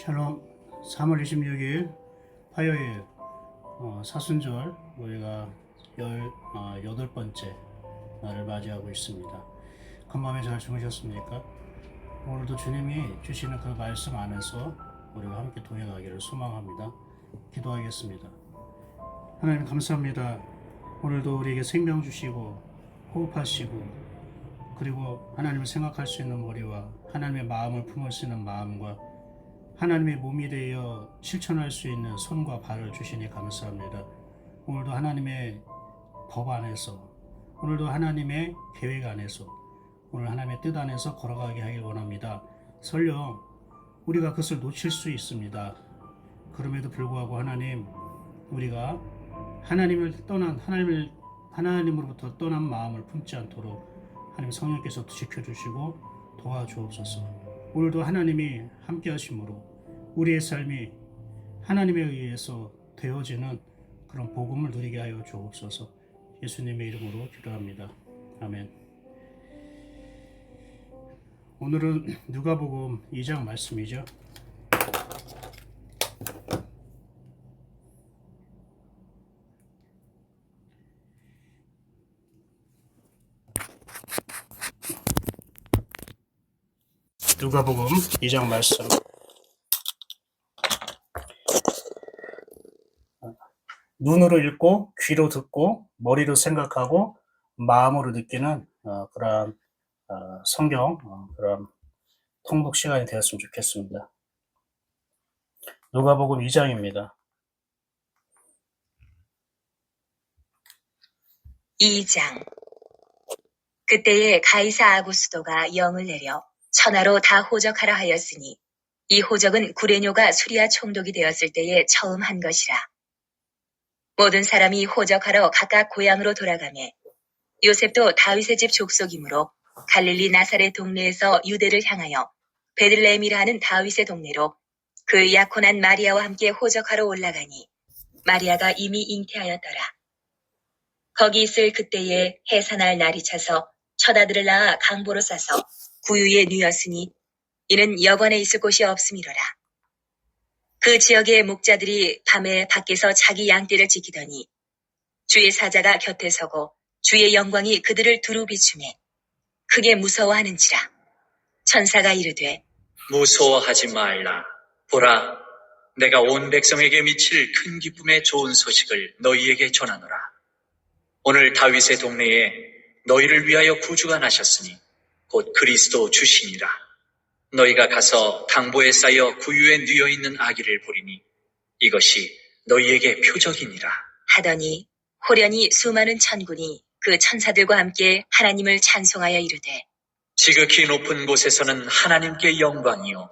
샬롬. 3월 26일 화요일 사순절 우리가 18번째 날을 맞이하고 있습니다. 간밤에 잘 주무셨습니까? 오늘도 주님이 주시는 그 말씀 안에서 우리가 함께 동행하기를 소망합니다. 기도하겠습니다. 하나님 감사합니다. 오늘도 우리에게 생명 주시고 호흡하시고 그리고 하나님을 생각할 수 있는 머리와 하나님의 마음을 품을 수 있는 마음과 하나님의 몸이 되어 실천할 수 있는 손과 발을 주시니 감사합니다. 오늘도 하나님의 법 안에서, 오늘도 하나님의 계획 안에서, 오늘 하나님의 뜻 안에서 걸어가게 하길 원합니다. 설령 우리가 그것을 놓칠 수 있습니다. 그럼에도 불구하고 하나님, 우리가 하나님으로부터 떠난 마음을 품지 않도록 하나님 성령께서 지켜주시고 도와주옵소서. 오늘도 하나님이 함께 하심으로 우리의 삶이 하나님에 의해서 되어지는 그런 복음을 누리게 하여 주옵소서. 예수님의 이름으로 기도합니다. 아멘. 오늘은 누가복음 2장 말씀이죠. 누가복음 2장 말씀. 눈으로 읽고 귀로 듣고 머리로 생각하고 마음으로 느끼는 그런 성경 그런 통독 시간이 되었으면 좋겠습니다. 누가복음 2장입니다. 2장. 그때에 가이사 아구스도가 영을 내려 천하로 다 호적하라 하였으니 이 호적은 구레뇨가 수리아 총독이 되었을 때에 처음 한 것이라. 모든 사람이 호적하러 각각 고향으로 돌아가매 요셉도 다윗의 집 족속이므로 갈릴리 나사렛 동네에서 유대를 향하여 베들레헴이라 하는 다윗의 동네로 그 약혼한 마리아와 함께 호적하러 올라가니 마리아가 이미 잉태하였더라. 거기 있을 그때에 해산할 날이 차서 첫 아들을 낳아 강보로 싸서 구유에 누였으니 이는 여관에 있을 곳이 없음이로라. 그 지역의 목자들이 밤에 밖에서 자기 양떼를 지키더니 주의 사자가 곁에 서고 주의 영광이 그들을 두루 비추매 크게 무서워하는지라. 천사가 이르되 무서워하지 말라. 보라, 내가 온 백성에게 미칠 큰 기쁨의 좋은 소식을 너희에게 전하노라. 오늘 다윗의 동네에 너희를 위하여 구주가 나셨으니 곧 그리스도 주시니라. 너희가 가서 강보에 쌓여 구유에 누여 있는 아기를 보리니 이것이 너희에게 표적이니라. 하더니 호련히 수많은 천군이 그 천사들과 함께 하나님을 찬송하여 이르되 지극히 높은 곳에서는 하나님께 영광이요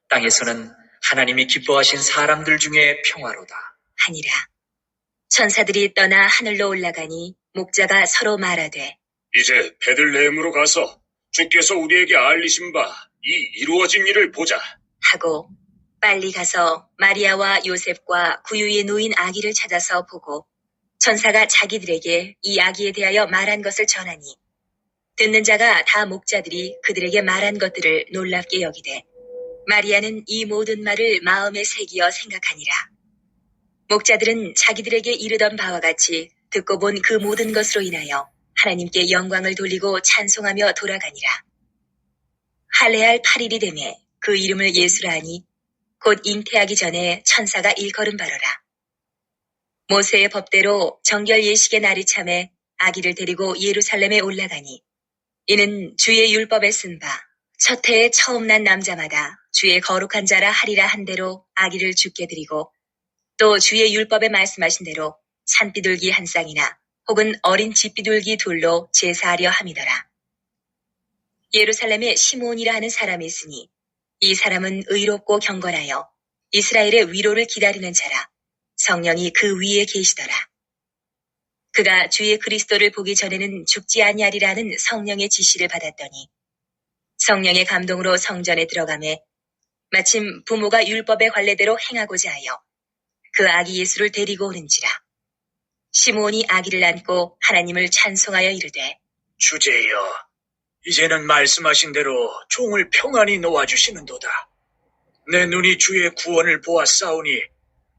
땅에서는 하나님이 기뻐하신 사람들 중에 평화로다 하니라. 천사들이 떠나 하늘로 올라가니 목자가 서로 말하되 이제 베들레헴으로 가서 주께서 우리에게 알리신 바 이 이루어진 일을 보자. 하고 빨리 가서 마리아와 요셉과 구유에 누인 아기를 찾아서 보고 천사가 자기들에게 이 아기에 대하여 말한 것을 전하니 듣는 자가 다 목자들이 그들에게 말한 것들을 놀랍게 여기되 마리아는 이 모든 말을 마음에 새기어 생각하니라. 목자들은 자기들에게 이르던 바와 같이 듣고 본 그 모든 것으로 인하여 하나님께 영광을 돌리고 찬송하며 돌아가니라. 할례할 8일이 되매 그 이름을 예수라 하니 곧 잉태하기 전에 천사가 일컬은 바로라. 모세의 법대로 정결 예식의 날이 참에 아기를 데리고 예루살렘에 올라가니 이는 주의 율법에 쓴 바 첫 해에 처음 난 남자마다 주의 거룩한 자라 하리라 한 대로 아기를 주께 드리고 또 주의 율법에 말씀하신 대로 산비둘기 한 쌍이나 혹은 어린 집비둘기 둘로 제사하려 함이더라. 예루살렘에 시므온이라 하는 사람이 있으니 이 사람은 의롭고 경건하여 이스라엘의 위로를 기다리는 자라. 성령이 그 위에 계시더라. 그가 주의 그리스도를 보기 전에는 죽지 아니하리라는 성령의 지시를 받았더니 성령의 감동으로 성전에 들어가매 마침 부모가 율법의 관례대로 행하고자 하여 그 아기 예수를 데리고 오는지라. 시므온이 아기를 안고 하나님을 찬송하여 이르되 주제여, 이제는 말씀하신 대로 종을 평안히 놓아주시는도다. 내 눈이 주의 구원을 보았사오니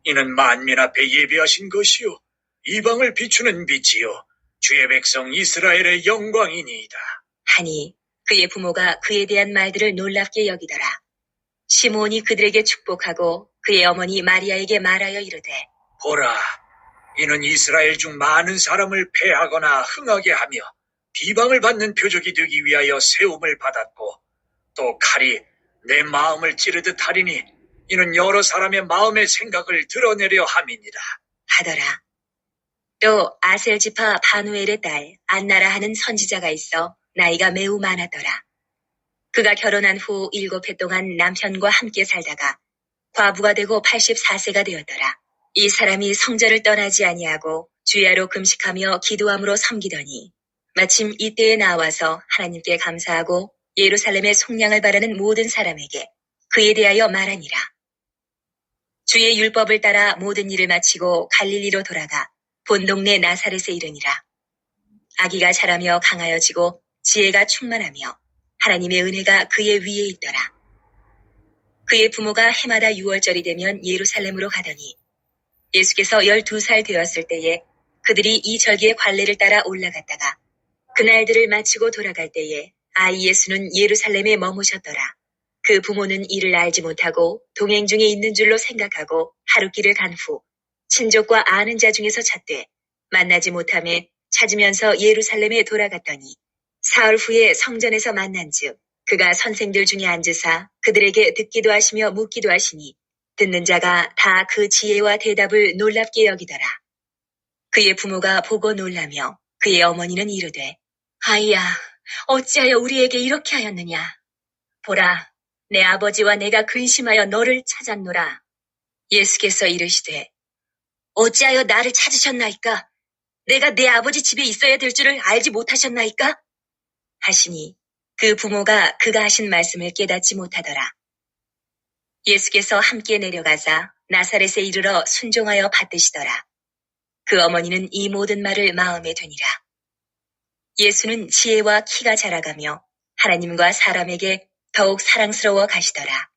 이는 만민 앞에 예비하신 것이요 이방을 비추는 빛이요 주의 백성 이스라엘의 영광이니이다. 하니 그의 부모가 그에 대한 말들을 놀랍게 여기더라. 시므온이 그들에게 축복하고 그의 어머니 마리아에게 말하여 이르되 보라, 이는 이스라엘 중 많은 사람을 패하거나 흥하게 하며 비방을 받는 표적이 되기 위하여 세움을 받았고 또 칼이 내 마음을 찌르듯 하리니 이는 여러 사람의 마음의 생각을 드러내려 함이니라. 하더라. 또 아셀지파 바누엘의 딸 안나라 하는 선지자가 있어 나이가 매우 많았더라. 그가 결혼한 후 7해 동안 남편과 함께 살다가 과부가 되고 84세가 되었더라. 이 사람이 성전을 떠나지 아니하고 주야로 금식하며 기도함으로 섬기더니 마침 이때에 나와서 하나님께 감사하고 예루살렘의 속량을 바라는 모든 사람에게 그에 대하여 말하니라. 주의 율법을 따라 모든 일을 마치고 갈릴리로 돌아가 본 동네 나사렛에 이르니라. 아기가 자라며 강하여지고 지혜가 충만하며 하나님의 은혜가 그의 위에 있더라. 그의 부모가 해마다 6월절이 되면 예루살렘으로 가더니 예수께서 12살 되었을 때에 그들이 이 절기의 관례를 따라 올라갔다가 그날들을 마치고 돌아갈 때에 아이 예수는 예루살렘에 머무셨더라. 그 부모는 이를 알지 못하고 동행 중에 있는 줄로 생각하고 하룻길을 간 후 친족과 아는 자 중에서 찾되 만나지 못하매 찾으면서 예루살렘에 돌아갔더니 사흘 후에 성전에서 만난즉 그가 선생들 중에 앉으사 그들에게 듣기도 하시며 묻기도 하시니 듣는 자가 다 그 지혜와 대답을 놀랍게 여기더라. 그의 부모가 보고 놀라며 그의 어머니는 이르되 아이야 어찌하여 우리에게 이렇게 하였느냐. 보라 내 아버지와 내가 근심하여 너를 찾았노라. 예수께서 이르시되 어찌하여 나를 찾으셨나이까. 내가 내 아버지 집에 있어야 될 줄을 알지 못하셨나이까? 하시니 그 부모가 그가 하신 말씀을 깨닫지 못하더라. 예수께서 함께 내려가사 나사렛에 이르러 순종하여 받드시더라. 그 어머니는 이 모든 말을 마음에 드니라. 예수는 지혜와 키가 자라가며 하나님과 사람에게 더욱 사랑스러워 가시더라.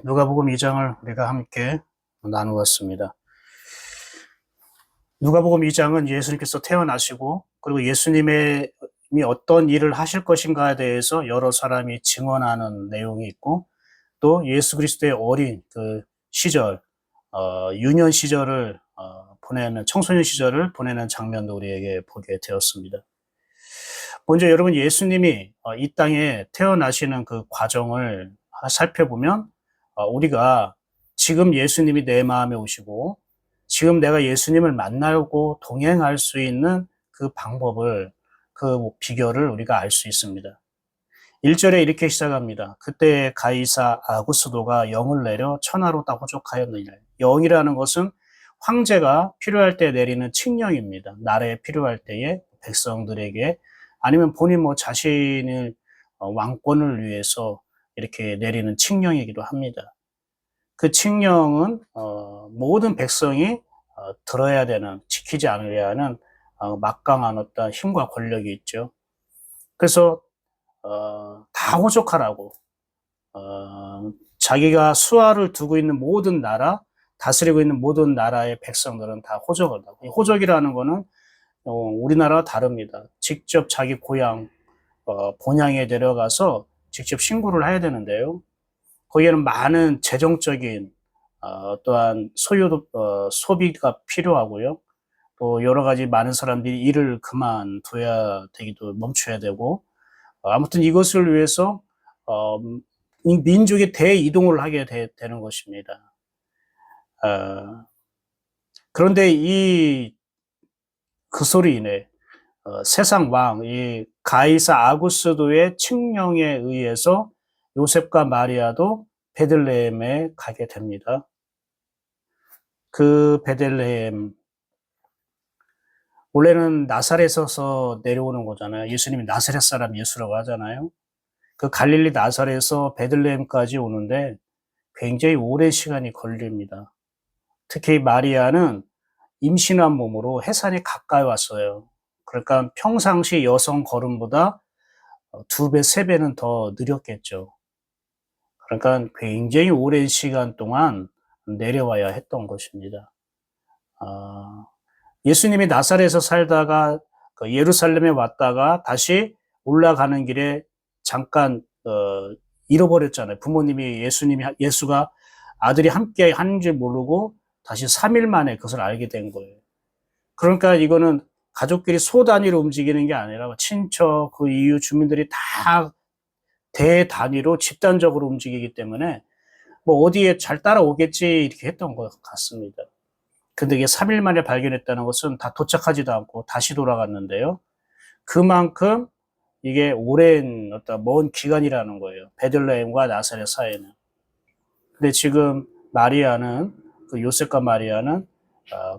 누가복음 2장을 우리가 함께 나누었습니다. 누가복음 2장은 예수님께서 태어나시고 그리고 예수님이 어떤 일을 하실 것인가에 대해서 여러 사람이 증언하는 내용이 있고 또 예수 그리스도의 어린 그 시절, 유년 시절을 보내는 청소년 시절을 보내는 장면도 우리에게 보게 되었습니다. 먼저 여러분 예수님이 이 땅에 태어나시는 그 과정을 살펴보면 우리가 지금 예수님이 내 마음에 오시고 지금 내가 예수님을 만나고 동행할 수 있는 그 방법을 그 비결을 우리가 알 수 있습니다. 1절에 이렇게 시작합니다. 그때 가이사 아구스도가 영을 내려 천하로 다 호족하였느니라. 영이라는 것은 황제가 필요할 때 내리는 칙령입니다. 나라에 필요할 때에 백성들에게 아니면 본인 자신의 왕권을 위해서 이렇게 내리는 칙령이기도 합니다. 그 칙령은 모든 백성이 들어야 되는, 지키지 않으려 하는 막강한 어떤 힘과 권력이 있죠. 그래서 다 호족하라고 자기가 수하를 두고 있는 모든 나라, 다스리고 있는 모든 나라의 백성들은 다 호족을 하고, 호족이라는 거는 우리나라와 다릅니다. 직접 자기 고향 본향에 내려가서 직접 신고를 해야 되는데요. 거기에는 많은 재정적인 또한 소비가 필요하고요. 또 여러 가지 많은 사람들이 일을 그만둬야 되기도 멈춰야 되고, 아무튼 이것을 위해서 민족이 대이동을 하게 되는 것입니다. 그런데 그 소로 인해 세상 왕, 이 가이사 아구스도의 칙령에 의해서 요셉과 마리아도 베들레헴에 가게 됩니다. 그 베들레헴, 원래는 나사렛에서 내려오는 거잖아요. 예수님이 나사렛 사람 예수라고 하잖아요. 그 갈릴리 나사렛에서 베들레헴까지 오는데 굉장히 오랜 시간이 걸립니다. 특히 마리아는 임신한 몸으로 해산이 가까이 왔어요. 그러니까 평상시 여성 걸음보다 2배, 3배는 더 느렸겠죠. 그러니까 굉장히 오랜 시간 동안 내려와야 했던 것입니다. 예수님이 나사렛에서 살다가 그 예루살렘에 왔다가 다시 올라가는 길에 잠깐 잃어버렸잖아요. 부모님이 예수가 아들이 함께 하는 줄 모르고 다시 3일 만에 그것을 알게 된 거예요. 그러니까 이거는 가족끼리 소 단위로 움직이는 게 아니라 친척, 그 이웃 주민들이 다 대단위로 집단적으로 움직이기 때문에 뭐 어디에 잘 따라오겠지 이렇게 했던 것 같습니다. 근데 이게 3일 만에 발견했다는 것은 다 도착하지도 않고 다시 돌아갔는데요. 그만큼 이게 오랜 어떤 먼 기간이라는 거예요. 베들레헴과 나사렛 사이에는. 근데 지금 마리아는, 그 요셉과 마리아는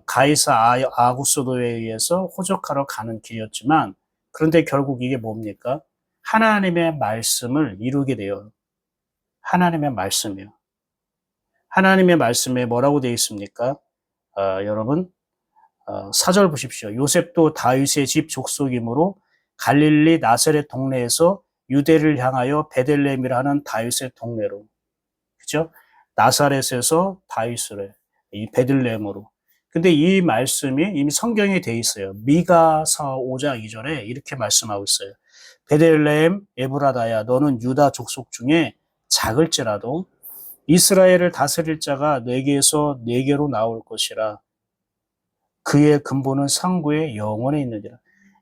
가이사 아구스도에 의해서 호적하러 가는 길이었지만, 그런데 결국 이게 뭡니까? 하나님의 말씀을 이루게 돼요. 하나님의 말씀이요. 하나님의 말씀에 뭐라고 되어 있습니까? 여러분, 4절 보십시오. 요셉도 다윗의 집 족속이므로 갈릴리 나사렛 동네에서 유대를 향하여 베들레헴이라 하는 다윗의 동네로. 그죠? 나사렛에서 다윗을 이 베들레헴으로. 근데 이 말씀이 이미 성경에 돼 있어요. 미가서 5장 2절에 이렇게 말씀하고 있어요. 베들레헴 에브라다야 너는 유다 족속 중에 작을지라도 이스라엘을 다스릴 자가 내게서 내게로 나올 것이라. 그의 근본은 상고의 영원에 있느니라.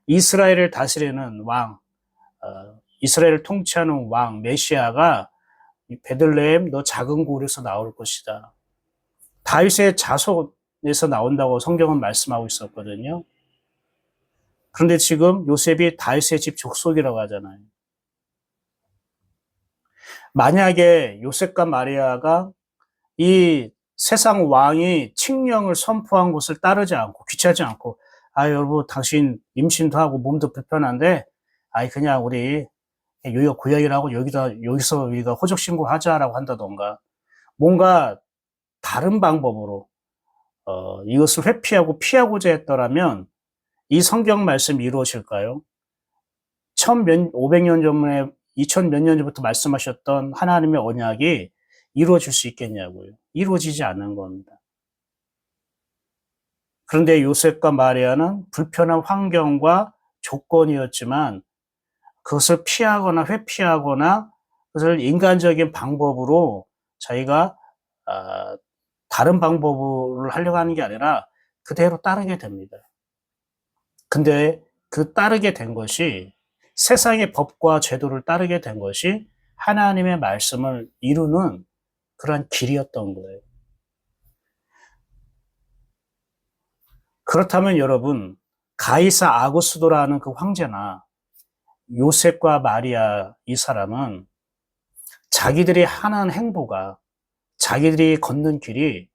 이스라엘을 다스리는 왕, 이스라엘을 통치하는 왕 메시아가 베들레헴 너 작은 고을에서 나올 것이다. 다윗의 자손에서 나온다고 성경은 말씀하고 있었거든요. 그런데 지금 요셉이 다윗의 집 족속이라고 하잖아요. 만약에 요셉과 마리아가 이 세상 왕이 칙령을 선포한 것을 따르지 않고 귀찮지 않고 여러분 당신 임신도 하고 몸도 불편한데 그냥 우리 여기가 고향이라고 여기서 우리가 호적 신고하자라고 한다던가 뭔가 다른 방법으로 이것을 회피하고 피하고자 했더라면 이 성경 말씀이 이루어질까요? 1500년 전에 2000 몇 년 전부터 말씀하셨던 하나님의 언약이 이루어질 수 있겠냐고요. 이루어지지 않는 겁니다. 그런데 요셉과 마리아는 불편한 환경과 조건이었지만 그것을 피하거나 회피하거나 그것을 인간적인 방법으로 자기가 다른 방법을 하려고 하는 게 아니라 그대로 따르게 됩니다. 근데 그 따르게 된 것이 세상의 법과 제도를 따르게 된 것이 하나님의 말씀을 이루는 그러한 길이었던 거예요. 그렇다면 여러분, 가이사 아구스도라는 그 황제나 요셉과 마리아 이 사람은 자기들이 하는 행보가 자기들이 걷는 길이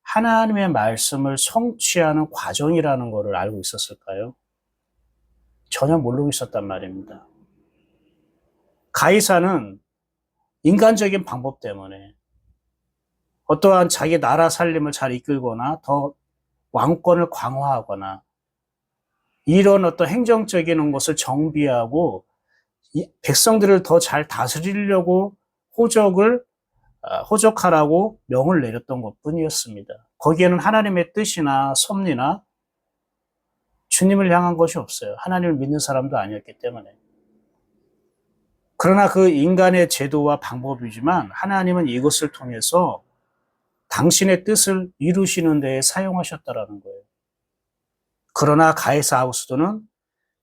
하나님의 말씀을 성취하는 과정이라는 것을 알고 있었을까요? 전혀 모르고 있었단 말입니다. 가이사는 인간적인 방법 때문에 어떠한 자기 나라 살림을 잘 이끌거나 더 왕권을 강화하거나 이런 어떤 행정적인 것을 정비하고 백성들을 더 잘 다스리려고 호적하라고 명을 내렸던 것뿐이었습니다. 거기에는 하나님의 뜻이나 섭리나 주님을 향한 것이 없어요. 하나님을 믿는 사람도 아니었기 때문에. 그러나 그 인간의 제도와 방법이지만 하나님은 이것을 통해서 당신의 뜻을 이루시는 데에 사용하셨다라는 거예요. 그러나 가이사 아구스도는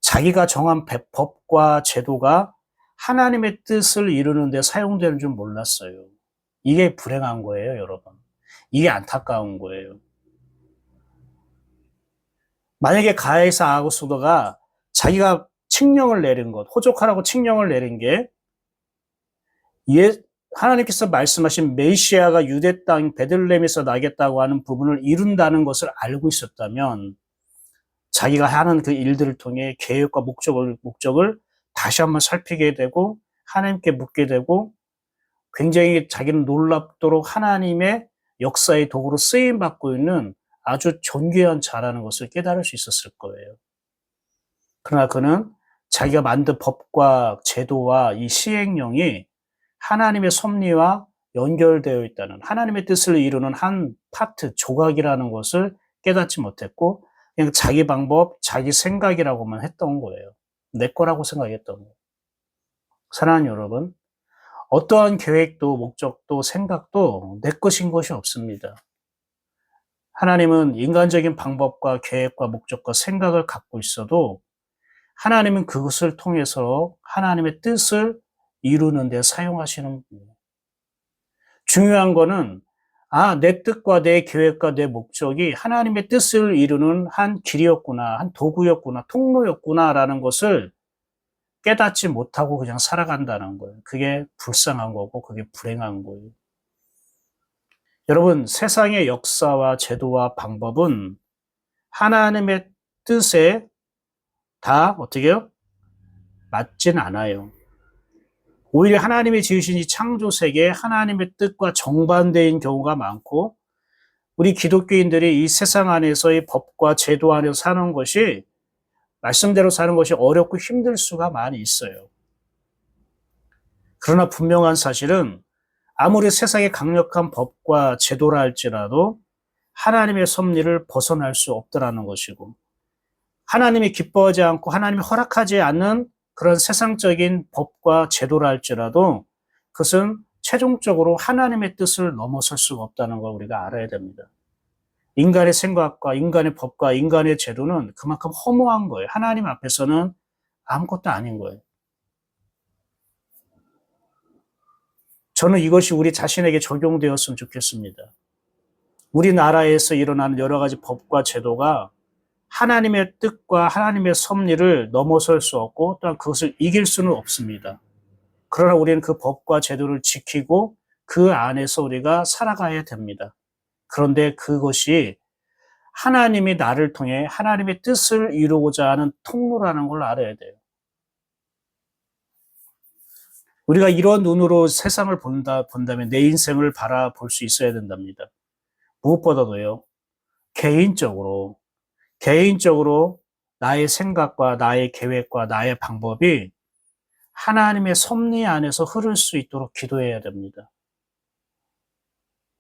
자기가 정한 법과 제도가 하나님의 뜻을 이루는 데 사용되는 줄 몰랐어요. 이게 불행한 거예요, 여러분. 이게 안타까운 거예요. 만약에 가이사 아구스도가 자기가 칙령을 내린 것, 호족하라고 칙령을 내린 게 하나님께서 말씀하신 메시아가 유대 땅 베들레헴에서 나겠다고 하는 부분을 이룬다는 것을 알고 있었다면 자기가 하는 그 일들을 통해 계획과 목적을 다시 한번 살피게 되고 하나님께 묻게 되고 굉장히 자기는 놀랍도록 하나님의 역사의 도구로 쓰임받고 있는 아주 존귀한 자라는 것을 깨달을 수 있었을 거예요. 그러나 그는 자기가 만든 법과 제도와 이 시행령이 하나님의 섭리와 연결되어 있다는, 하나님의 뜻을 이루는 한 파트, 조각이라는 것을 깨닫지 못했고 그냥 자기 방법, 자기 생각이라고만 했던 거예요. 내 거라고 생각했던 거예요. 사랑하는 여러분, 어떠한 계획도 목적도 생각도 내 것인 것이 없습니다. 하나님은 인간적인 방법과 계획과 목적과 생각을 갖고 있어도 하나님은 그것을 통해서 하나님의 뜻을 이루는 데 사용하시는 분이에요. 중요한 거는 내 뜻과 내 계획과 내 목적이 하나님의 뜻을 이루는 한 길이었구나, 한 도구였구나, 통로였구나라는 것을 깨닫지 못하고 그냥 살아간다는 거예요. 그게 불쌍한 거고 그게 불행한 거예요. 여러분, 세상의 역사와 제도와 방법은 하나님의 뜻에 다 어떻게 해요? 맞진 않아요. 오히려 하나님이 지으신 이 창조 세계에 하나님의 뜻과 정반대인 경우가 많고 우리 기독교인들이 이 세상 안에서의 법과 제도 안에서 사는 것이 말씀대로 사는 것이 어렵고 힘들 수가 많이 있어요. 그러나 분명한 사실은 아무리 세상의 강력한 법과 제도라 할지라도 하나님의 섭리를 벗어날 수 없더라는 것이고 하나님이 기뻐하지 않고 하나님이 허락하지 않는 그런 세상적인 법과 제도라 할지라도 그것은 최종적으로 하나님의 뜻을 넘어설 수가 없다는 걸 우리가 알아야 됩니다. 인간의 생각과 인간의 법과 인간의 제도는 그만큼 허무한 거예요. 하나님 앞에서는 아무것도 아닌 거예요. 저는 이것이 우리 자신에게 적용되었으면 좋겠습니다. 우리나라에서 일어나는 여러 가지 법과 제도가 하나님의 뜻과 하나님의 섭리를 넘어설 수 없고 또한 그것을 이길 수는 없습니다. 그러나 우리는 그 법과 제도를 지키고 그 안에서 우리가 살아가야 됩니다. 그런데 그것이 하나님이 나를 통해 하나님의 뜻을 이루고자 하는 통로라는 걸 알아야 돼요. 우리가 이런 눈으로 세상을 본다면 내 인생을 바라볼 수 있어야 된답니다. 무엇보다도요, 개인적으로 나의 생각과 나의 계획과 나의 방법이 하나님의 섭리 안에서 흐를 수 있도록 기도해야 됩니다.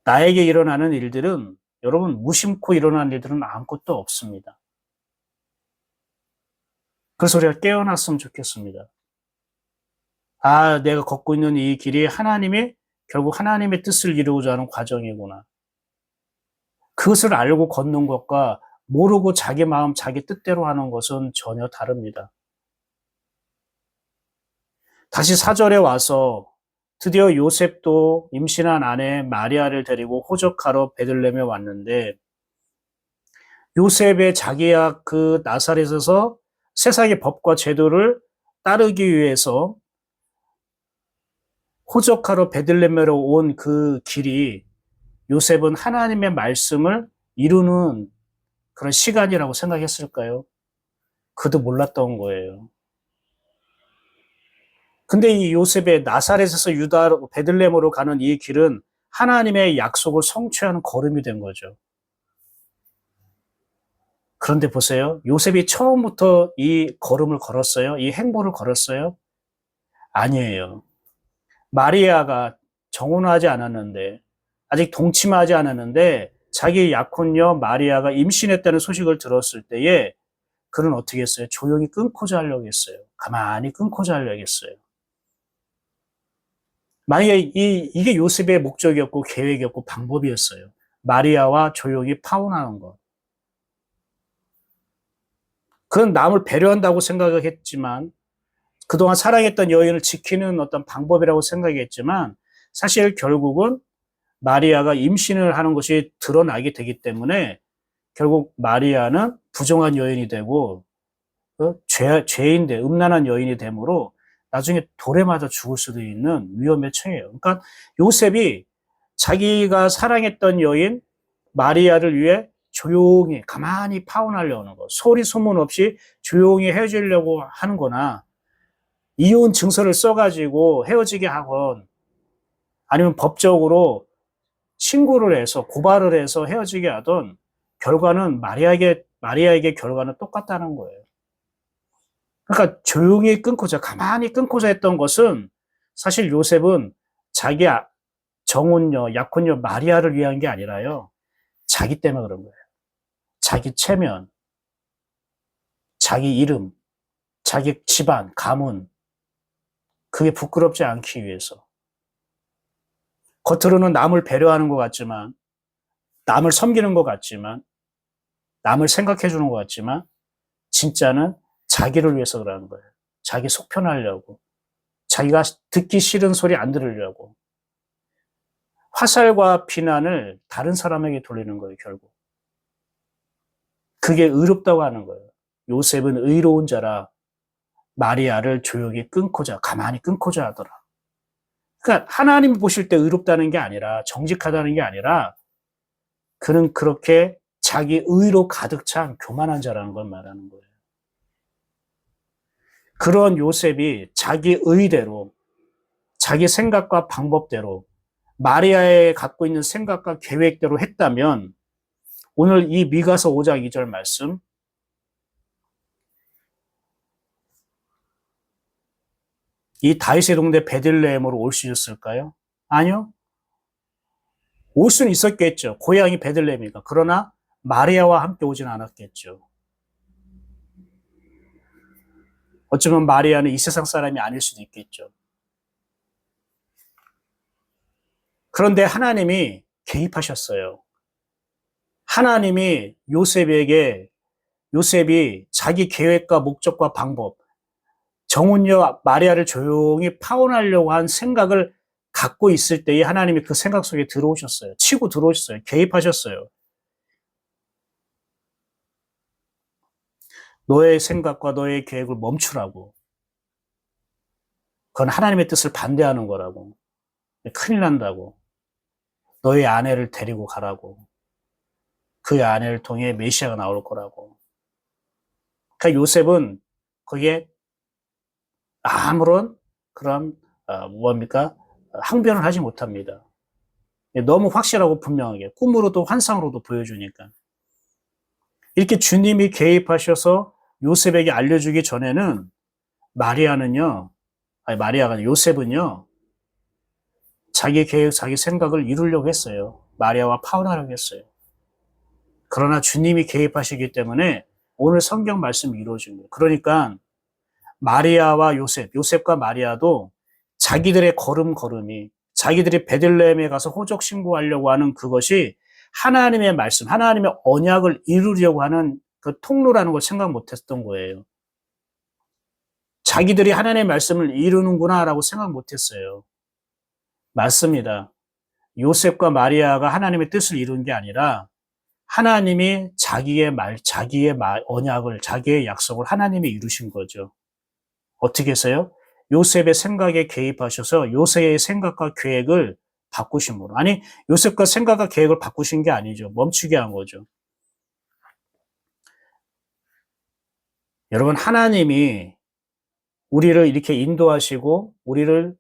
나에게 일어나는 일들은 여러분 무심코 일어나는 일들은 아무것도 없습니다. 그래서 우리가 깨어났으면 좋겠습니다. 내가 걷고 있는 이 길이 결국 하나님의 뜻을 이루고자 하는 과정이구나. 그것을 알고 걷는 것과 모르고 자기 마음, 자기 뜻대로 하는 것은 전혀 다릅니다. 다시 4절에 와서 드디어 요셉도 임신한 아내 마리아를 데리고 호적하러 베들레헴에 왔는데 요셉의 자기야 그 나사렛에서 세상의 법과 제도를 따르기 위해서 호적하러 베들레헴으로 온 그 길이 요셉은 하나님의 말씀을 이루는 그런 시간이라고 생각했을까요? 그도 몰랐던 거예요. 근데 이 요셉의 나사렛에서 유다로 베들레헴으로 가는 이 길은 하나님의 약속을 성취하는 걸음이 된 거죠. 그런데 보세요. 요셉이 처음부터 이 걸음을 걸었어요? 이 행보를 걸었어요? 아니에요. 마리아가 정혼하지 않았는데, 아직 동침하지 않았는데 자기 약혼녀 마리아가 임신했다는 소식을 들었을 때에 그는 어떻게 했어요? 조용히 끊고자 하려고 했어요. 가만히 끊고자 하려고 했어요. 만약에 이게 요셉의 목적이었고 계획이었고 방법이었어요. 마리아와 조용히 파혼하는 것. 그건 남을 배려한다고 생각했지만 그동안 사랑했던 여인을 지키는 어떤 방법이라고 생각했지만 사실 결국은 마리아가 임신을 하는 것이 드러나게 되기 때문에 결국 마리아는 부정한 여인이 되고 죄인데 음란한 여인이 되므로 나중에 돌에 맞아 죽을 수도 있는 위험에 처해요. 그러니까 요셉이 자기가 사랑했던 여인 마리아를 위해 조용히 가만히 파혼하려는 거, 소리 소문 없이 조용히 헤어지려고 하는 거나 이혼 증서를 써가지고 헤어지게 하건 아니면 법적으로 신고를 해서 고발을 해서 헤어지게 하던 결과는 마리아에게 결과는 똑같다는 거예요. 그러니까 조용히 끊고자, 가만히 끊고자 했던 것은 사실 요셉은 자기 정혼녀, 약혼녀 마리아를 위한 게 아니라요. 자기 때문에 그런 거예요. 자기 체면, 자기 이름, 자기 집안, 가문, 그게 부끄럽지 않기 위해서. 겉으로는 남을 배려하는 것 같지만, 남을 섬기는 것 같지만, 남을 생각해 주는 것 같지만, 진짜는 자기를 위해서 그러는 거예요. 자기 속 편하려고. 자기가 듣기 싫은 소리 안 들으려고. 화살과 비난을 다른 사람에게 돌리는 거예요, 결국. 그게 의롭다고 하는 거예요. 요셉은 의로운 자라 마리아를 조용히 끊고자, 가만히 끊고자 하더라. 그러니까 하나님 보실 때 의롭다는 게 아니라, 정직하다는 게 아니라, 그는 그렇게 자기 의로 가득 찬 교만한 자라는 걸 말하는 거예요. 그런 요셉이 자기 의대로, 자기 생각과 방법대로, 마리아의 갖고 있는 생각과 계획대로 했다면, 오늘 이 미가서 5장 2절 말씀, 이 다윗의 동네 베들레헴으로 올 수 있었을까요? 아니요. 올 수는 있었겠죠. 고향이 베들레헴이니까. 그러나 마리아와 함께 오진 않았겠죠. 어쩌면 마리아는 이 세상 사람이 아닐 수도 있겠죠. 그런데 하나님이 개입하셨어요. 하나님이 요셉이 자기 계획과 목적과 방법, 정혼녀 마리아를 조용히 파혼하려고 한 생각을 갖고 있을 때에 하나님이 그 생각 속에 들어오셨어요. 치고 들어오셨어요. 개입하셨어요. 너의 생각과 너의 계획을 멈추라고. 그건 하나님의 뜻을 반대하는 거라고. 큰일 난다고. 너의 아내를 데리고 가라고. 그 아내를 통해 메시아가 나올 거라고. 그러니까 요셉은 거기에 아무런 그런 항변을 하지 못합니다. 너무 확실하고 분명하게 꿈으로도 환상으로도 보여주니까. 이렇게 주님이 개입하셔서 요셉에게 알려주기 전에는 요셉은요, 자기 계획, 자기 생각을 이루려고 했어요. 마리아와 파혼하려고 했어요. 그러나 주님이 개입하시기 때문에 오늘 성경 말씀이 이루어진 거예요. 그러니까 마리아와 요셉과 마리아도 자기들의 걸음걸음이, 자기들이 베들레헴에 가서 호적 신고하려고 하는 그것이 하나님의 말씀, 하나님의 언약을 이루려고 하는 그 통로라는 걸 생각 못했던 거예요. 자기들이 하나님의 말씀을 이루는구나라고 생각 못했어요. 맞습니다. 요셉과 마리아가 하나님의 뜻을 이룬 게 아니라 하나님이 자기의 언약을, 자기의 약속을 하나님이 이루신 거죠. 어떻게 해서요? 요셉의 생각에 개입하셔서 요셉의 생각과 계획을 바꾸심으로. 아니, 요셉과 생각과 계획을 바꾸신 게 아니죠. 멈추게 한 거죠. 여러분, 하나님이 우리를 이렇게 인도하시고 우리를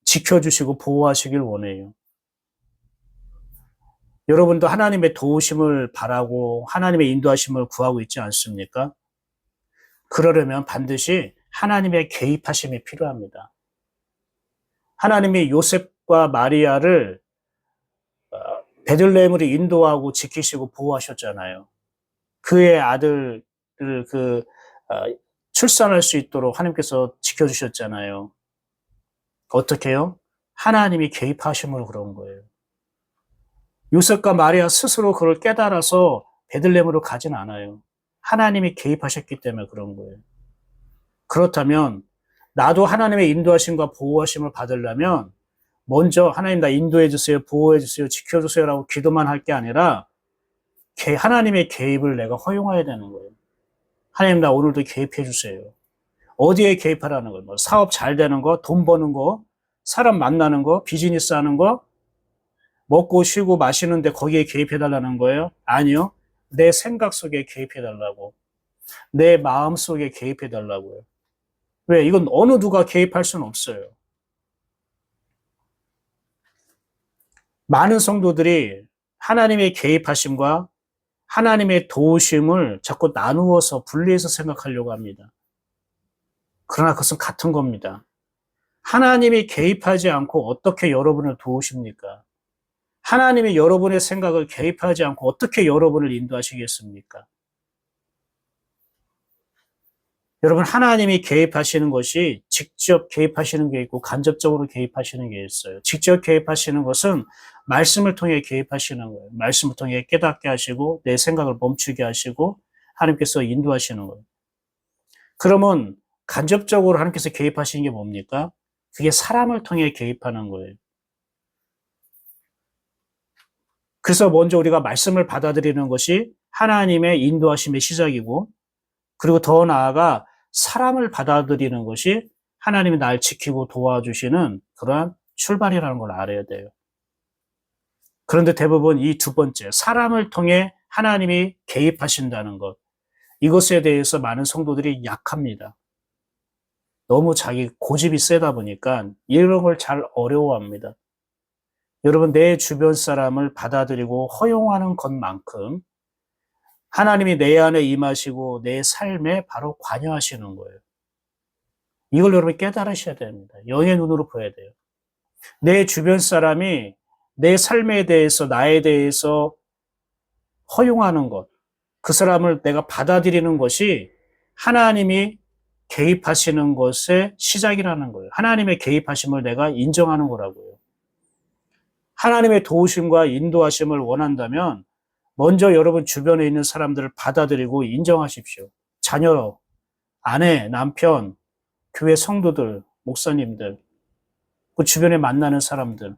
지켜주시고 보호하시길 원해요. 여러분도 하나님의 도우심을 바라고 하나님의 인도하심을 구하고 있지 않습니까? 그러려면 반드시 하나님의 개입하심이 필요합니다. 하나님이 요셉과 마리아를 베들레헴으로 인도하고 지키시고 보호하셨잖아요. 그의 아들을 출산할 수 있도록 하나님께서 지켜주셨잖아요. 어떻게 해요? 하나님이 개입하심으로 그런 거예요. 요셉과 마리아 스스로 그걸 깨달아서 베들레헴으로 가진 않아요. 하나님이 개입하셨기 때문에 그런 거예요. 그렇다면 나도 하나님의 인도하심과 보호하심을 받으려면 먼저 하나님 나 인도해 주세요, 보호해 주세요, 지켜 주세요라고 기도만 할 게 아니라 하나님의 개입을 내가 허용해야 되는 거예요. 하나님 나 오늘도 개입해 주세요. 어디에 개입하라는 거예요? 뭐 사업 잘 되는 거, 돈 버는 거, 사람 만나는 거, 비즈니스 하는 거, 먹고 쉬고 마시는데 거기에 개입해 달라는 거예요? 아니요. 내 생각 속에 개입해 달라고. 내 마음 속에 개입해 달라고요. 왜? 이건 어느 누가 개입할 수는 없어요. 많은 성도들이 하나님의 개입하심과 하나님의 도우심을 자꾸 나누어서 분리해서 생각하려고 합니다. 그러나 그것은 같은 겁니다. 하나님이 개입하지 않고 어떻게 여러분을 도우십니까? 하나님이 여러분의 생각을 개입하지 않고 어떻게 여러분을 인도하시겠습니까? 여러분, 하나님이 개입하시는 것이 직접 개입하시는 게 있고 간접적으로 개입하시는 게 있어요. 직접 개입하시는 것은 말씀을 통해 개입하시는 거예요. 말씀을 통해 깨닫게 하시고 내 생각을 멈추게 하시고 하나님께서 인도하시는 거예요. 그러면 간접적으로 하나님께서 개입하시는 게 뭡니까? 그게 사람을 통해 개입하는 거예요. 그래서 먼저 우리가 말씀을 받아들이는 것이 하나님의 인도하심의 시작이고, 그리고 더 나아가 사람을 받아들이는 것이 하나님이 날 지키고 도와주시는 그러한 출발이라는 걸 알아야 돼요. 그런데 대부분 이 두 번째, 사람을 통해 하나님이 개입하신다는 것, 이것에 대해서 많은 성도들이 약합니다. 너무 자기 고집이 세다 보니까 이런 걸 잘 어려워합니다. 여러분, 내 주변 사람을 받아들이고 허용하는 것만큼 하나님이 내 안에 임하시고 내 삶에 바로 관여하시는 거예요. 이걸 여러분이 깨달으셔야 됩니다. 영의 눈으로 보여야 돼요. 내 주변 사람이 내 삶에 대해서, 나에 대해서 허용하는 것, 그 사람을 내가 받아들이는 것이 하나님이 개입하시는 것의 시작이라는 거예요. 하나님의 개입하심을 내가 인정하는 거라고요. 하나님의 도우심과 인도하심을 원한다면 먼저 여러분 주변에 있는 사람들을 받아들이고 인정하십시오. 자녀, 아내, 남편, 교회 성도들, 목사님들, 그 주변에 만나는 사람들.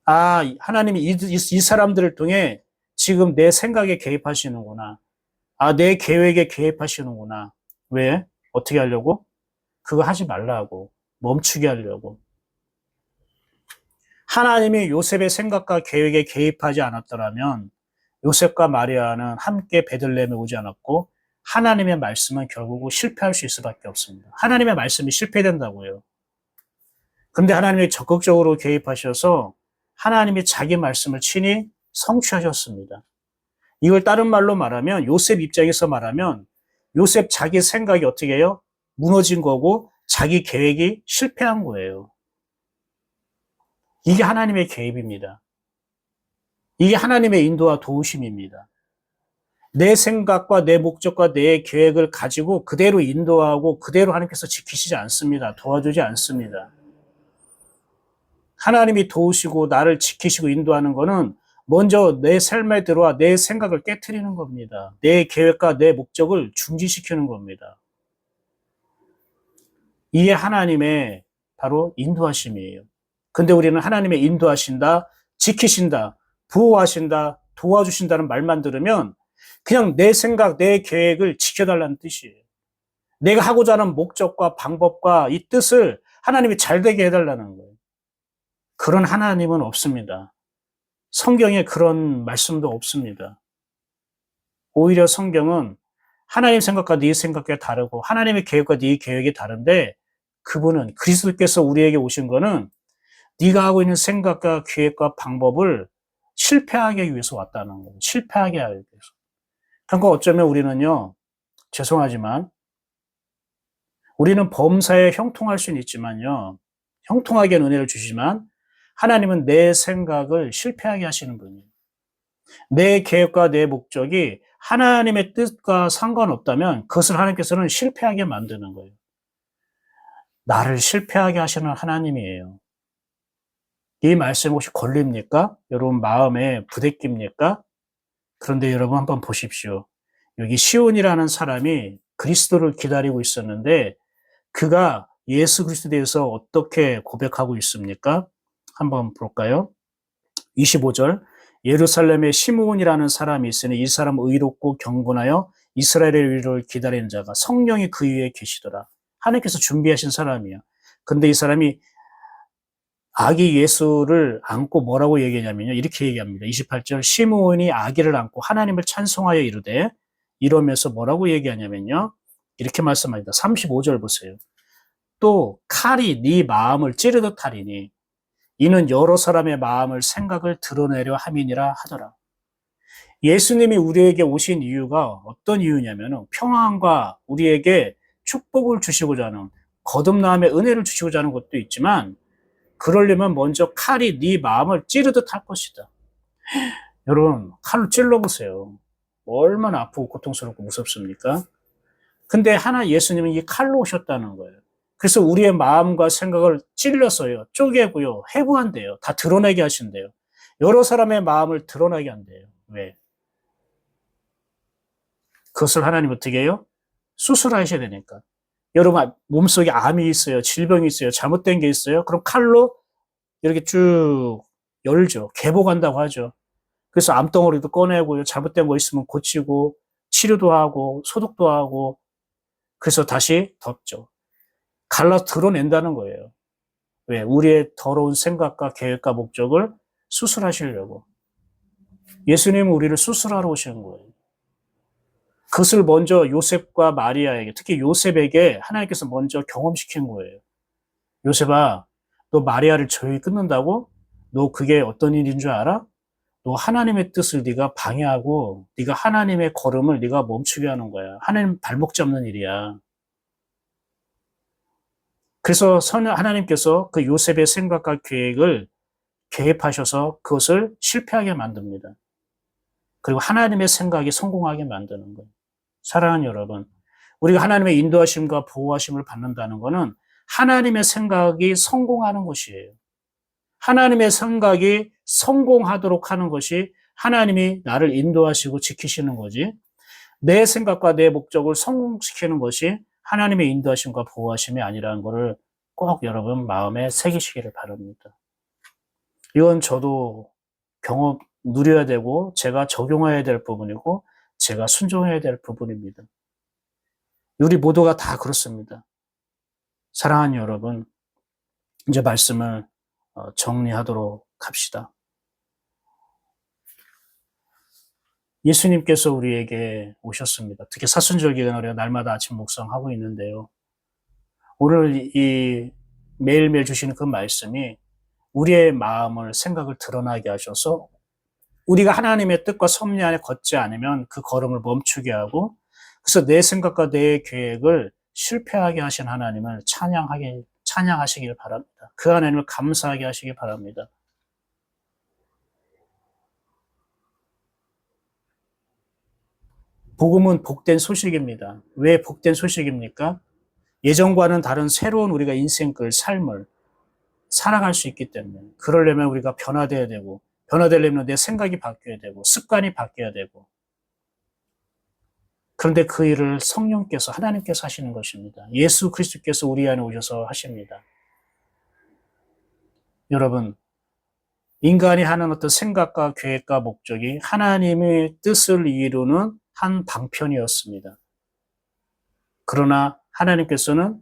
아, 하나님이 이 사람들을 통해 지금 내 생각에 개입하시는구나. 아, 내 계획에 개입하시는구나. 왜? 어떻게 하려고? 그거 하지 말라고. 멈추게 하려고. 하나님이 요셉의 생각과 계획에 개입하지 않았더라면 요셉과 마리아는 함께 베들레헴에 오지 않았고 하나님의 말씀은 결국 실패할 수 있을 수밖에 없습니다. 하나님의 말씀이 실패된다고요. 그런데 하나님이 적극적으로 개입하셔서 하나님이 자기 말씀을 친히 성취하셨습니다. 이걸 다른 말로 말하면, 요셉 입장에서 말하면 요셉 자기 생각이 어떻게 해요? 무너진 거고 자기 계획이 실패한 거예요. 이게 하나님의 개입입니다. 이게 하나님의 인도와 도우심입니다. 내 생각과 내 목적과 내 계획을 가지고 그대로 인도하고 그대로 하나님께서 지키시지 않습니다. 도와주지 않습니다. 하나님이 도우시고 나를 지키시고 인도하는 것은 먼저 내 삶에 들어와 내 생각을 깨트리는 겁니다. 내 계획과 내 목적을 중지시키는 겁니다. 이게 하나님의 바로 인도하심이에요. 근데 우리는 하나님의 인도하신다, 지키신다, 보호하신다, 도와주신다는 말만 들으면 그냥 내 생각, 내 계획을 지켜달라는 뜻이에요. 내가 하고자 하는 목적과 방법과 이 뜻을 하나님이 잘되게 해달라는 거예요. 그런 하나님은 없습니다. 성경에 그런 말씀도 없습니다. 오히려 성경은 하나님 생각과 네 생각이 다르고 하나님의 계획과 네 계획이 다른데 그분은 그리스도께서 우리에게 오신 거는 네가 하고 있는 생각과 계획과 방법을 실패하게 하기 위해서 왔다는 거예요. 실패하게 하기 위해서. 그러니까 어쩌면 우리는요, 죄송하지만 우리는 범사에 형통할 수는 있지만요, 형통하게 은혜를 주시지만 하나님은 내 생각을 실패하게 하시는 분이에요. 내 계획과 내 목적이 하나님의 뜻과 상관없다면 그것을 하나님께서는 실패하게 만드는 거예요. 나를 실패하게 하시는 하나님이에요. 이 말씀 혹시 걸립니까? 여러분 마음에 부대낍니까? 그런데 여러분 한번 보십시오. 여기 시온이라는 사람이 그리스도를 기다리고 있었는데 그가 예수 그리스도에 대해서 어떻게 고백하고 있습니까? 한번 볼까요? 25절, 예루살렘에 시므온이라는 사람이 있으니 이 사람 의롭고 경건하여 이스라엘의 위로를 기다리는 자가 성령이 그 위에 계시더라. 하나님께서 준비하신 사람이에요. 근데 이 사람이 아기 예수를 안고 뭐라고 얘기하냐면요, 이렇게 얘기합니다. 28절, 시므온이 아기를 안고 하나님을 찬송하여 이르되, 이러면서 뭐라고 얘기하냐면요, 이렇게 말씀합니다. 35절 보세요. 또 칼이 네 마음을 찌르듯 하리니 이는 여러 사람의 마음을 생각을 드러내려 함이니라 하더라. 예수님이 우리에게 오신 이유가 어떤 이유냐면 평안과 우리에게 축복을 주시고자 하는, 거듭남의 은혜를 주시고자 하는 것도 있지만, 그러려면 먼저 칼이 네 마음을 찌르듯 할 것이다. 여러분, 칼로 찔러보세요. 얼마나 아프고 고통스럽고 무섭습니까? 근데 예수님은 이 칼로 오셨다는 거예요. 그래서 우리의 마음과 생각을 찔러서요, 쪼개고요, 해부한대요. 다 드러내게 하신대요. 여러 사람의 마음을 드러나게 한대요. 왜? 그것을 하나님 어떻게 해요? 수술하셔야 되니까. 여러분, 몸속에 암이 있어요, 질병이 있어요, 잘못된 게 있어요. 그럼 칼로 이렇게 쭉 열죠. 개복한다고 하죠. 그래서 암덩어리도 꺼내고요, 잘못된 거 있으면 고치고, 치료도 하고, 소독도 하고, 그래서 다시 덮죠. 갈라 드러낸다는 거예요. 왜? 우리의 더러운 생각과 계획과 목적을 수술하시려고. 예수님은 우리를 수술하러 오시는 거예요. 그것을 먼저 요셉과 마리아에게, 특히 요셉에게 하나님께서 먼저 경험시킨 거예요. 요셉아, 너 마리아를 조용히 끊는다고? 너 그게 어떤 일인 줄 알아? 너 하나님의 뜻을 네가 방해하고 네가 하나님의 걸음을 네가 멈추게 하는 거야. 하나님 발목 잡는 일이야. 그래서 하나님께서 그 요셉의 생각과 계획을 개입하셔서 그것을 실패하게 만듭니다. 그리고 하나님의 생각이 성공하게 만드는 거예요. 사랑하는 여러분, 우리가 하나님의 인도하심과 보호하심을 받는다는 것은 하나님의 생각이 성공하는 것이에요. 하나님의 생각이 성공하도록 하는 것이 하나님이 나를 인도하시고 지키시는 거지, 내 생각과 내 목적을 성공시키는 것이 하나님의 인도하심과 보호하심이 아니라는 것을 꼭 여러분 마음에 새기시기를 바랍니다. 이건 저도 누려야 되고 제가 적용해야 될 부분이고 제가 순종해야 될 부분입니다. 우리 모두가 다 그렇습니다. 사랑하는 여러분, 이제 말씀을 정리하도록 합시다. 예수님께서 우리에게 오셨습니다. 특히 사순절 기간을 우리가 날마다 아침 묵상하고 있는데요. 오늘 이 매일매일 주시는 그 말씀이 우리의 마음을, 생각을 드러나게 하셔서 우리가 하나님의 뜻과 섭리 안에 걷지 않으면 그 걸음을 멈추게 하고, 그래서 내 생각과 내 계획을 실패하게 하신 하나님을 찬양하시길 바랍니다. 그 하나님을 감사하게 하시길 바랍니다. 복음은 복된 소식입니다. 왜 복된 소식입니까? 예전과는 다른 새로운 우리가 인생글, 삶을 살아갈 수 있기 때문에, 그러려면 우리가 변화되어야 되고, 변화되려면 내 생각이 바뀌어야 되고, 습관이 바뀌어야 되고, 그런데 그 일을 성령께서, 하나님께서 하시는 것입니다. 예수 그리스도께서 우리 안에 오셔서 하십니다. 여러분, 인간이 하는 어떤 생각과 계획과 목적이 하나님의 뜻을 이루는 한 방편이었습니다. 그러나 하나님께서는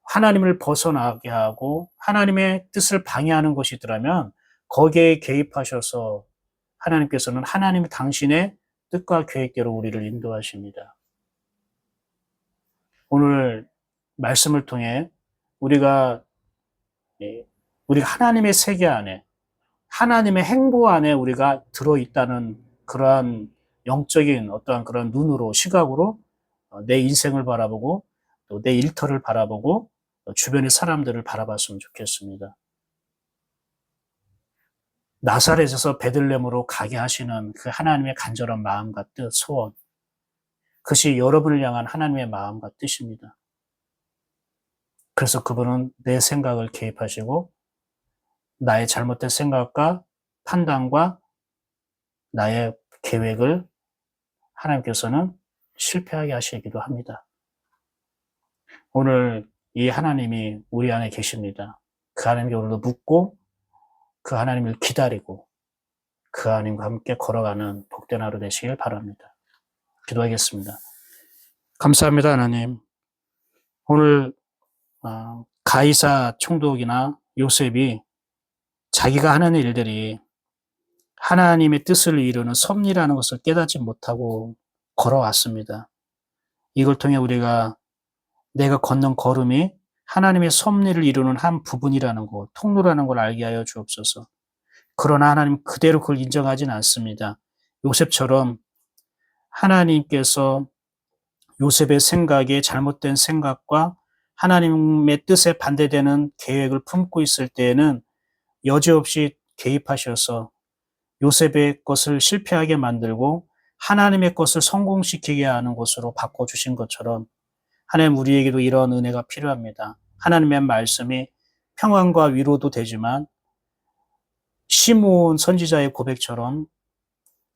하나님을 벗어나게 하고 하나님의 뜻을 방해하는 것이더라면 거기에 개입하셔서 하나님께서는 당신의 뜻과 계획대로 우리를 인도하십니다. 오늘 말씀을 통해 우리가 하나님의 세계 안에, 하나님의 행보 안에 우리가 들어있다는 그러한 영적인 어떠한 그런 눈으로, 시각으로 내 인생을 바라보고 또 내 일터를 바라보고 주변의 사람들을 바라봤으면 좋겠습니다. 나사렛에서 베들레헴으로 가게 하시는 그 하나님의 간절한 마음과 뜻, 소원, 그것이 여러분을 향한 하나님의 마음과 뜻입니다. 그래서 그분은 내 생각을 개입하시고 나의 잘못된 생각과 판단과 나의 계획을 하나님께서는 실패하게 하시기도 합니다. 오늘 이 하나님이 우리 안에 계십니다. 그 하나님께 오늘도 묻고 그 하나님을 기다리고 그 하나님과 함께 걸어가는 복된 하루 되시길 바랍니다. 기도하겠습니다. 감사합니다, 하나님. 오늘 가이사 총독이나 요셉이 자기가 하는 일들이 하나님의 뜻을 이루는 섭리라는 것을 깨닫지 못하고 걸어왔습니다. 이걸 통해 우리가 내가 걷는 걸음이 하나님의 섭리를 이루는 한 부분이라는 것, 통로라는 걸 알게 하여 주옵소서. 그러나 하나님 그대로 그걸 인정하지는 않습니다. 요셉처럼 하나님께서 요셉의 생각에 잘못된 생각과 하나님의 뜻에 반대되는 계획을 품고 있을 때에는 여지없이 개입하셔서 요셉의 것을 실패하게 만들고 하나님의 것을 성공시키게 하는 것으로 바꿔주신 것처럼 하나님 우리에게도 이런 은혜가 필요합니다. 하나님의 말씀이 평안과 위로도 되지만 시므온 선지자의 고백처럼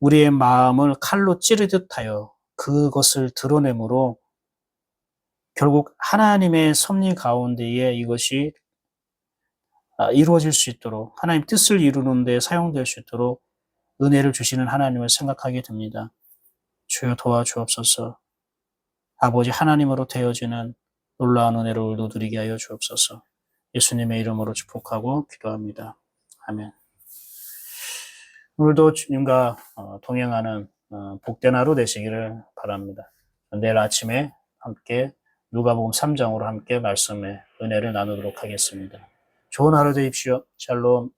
우리의 마음을 칼로 찌르듯 하여 그것을 드러내므로 결국 하나님의 섭리 가운데에 이것이 이루어질 수 있도록 하나님 뜻을 이루는 데 사용될 수 있도록 은혜를 주시는 하나님을 생각하게 됩니다. 주여 도와주옵소서. 아버지 하나님으로 되어지는 놀라운 은혜를 오늘도 누리게 하여 주옵소서. 예수님의 이름으로 축복하고 기도합니다. 아멘. 오늘도 주님과 동행하는 복된 하루 되시기를 바랍니다. 내일 아침에 함께 누가복음 3장으로 함께 말씀의 은혜를 나누도록 하겠습니다. 좋은 하루 되십시오. 샬롬.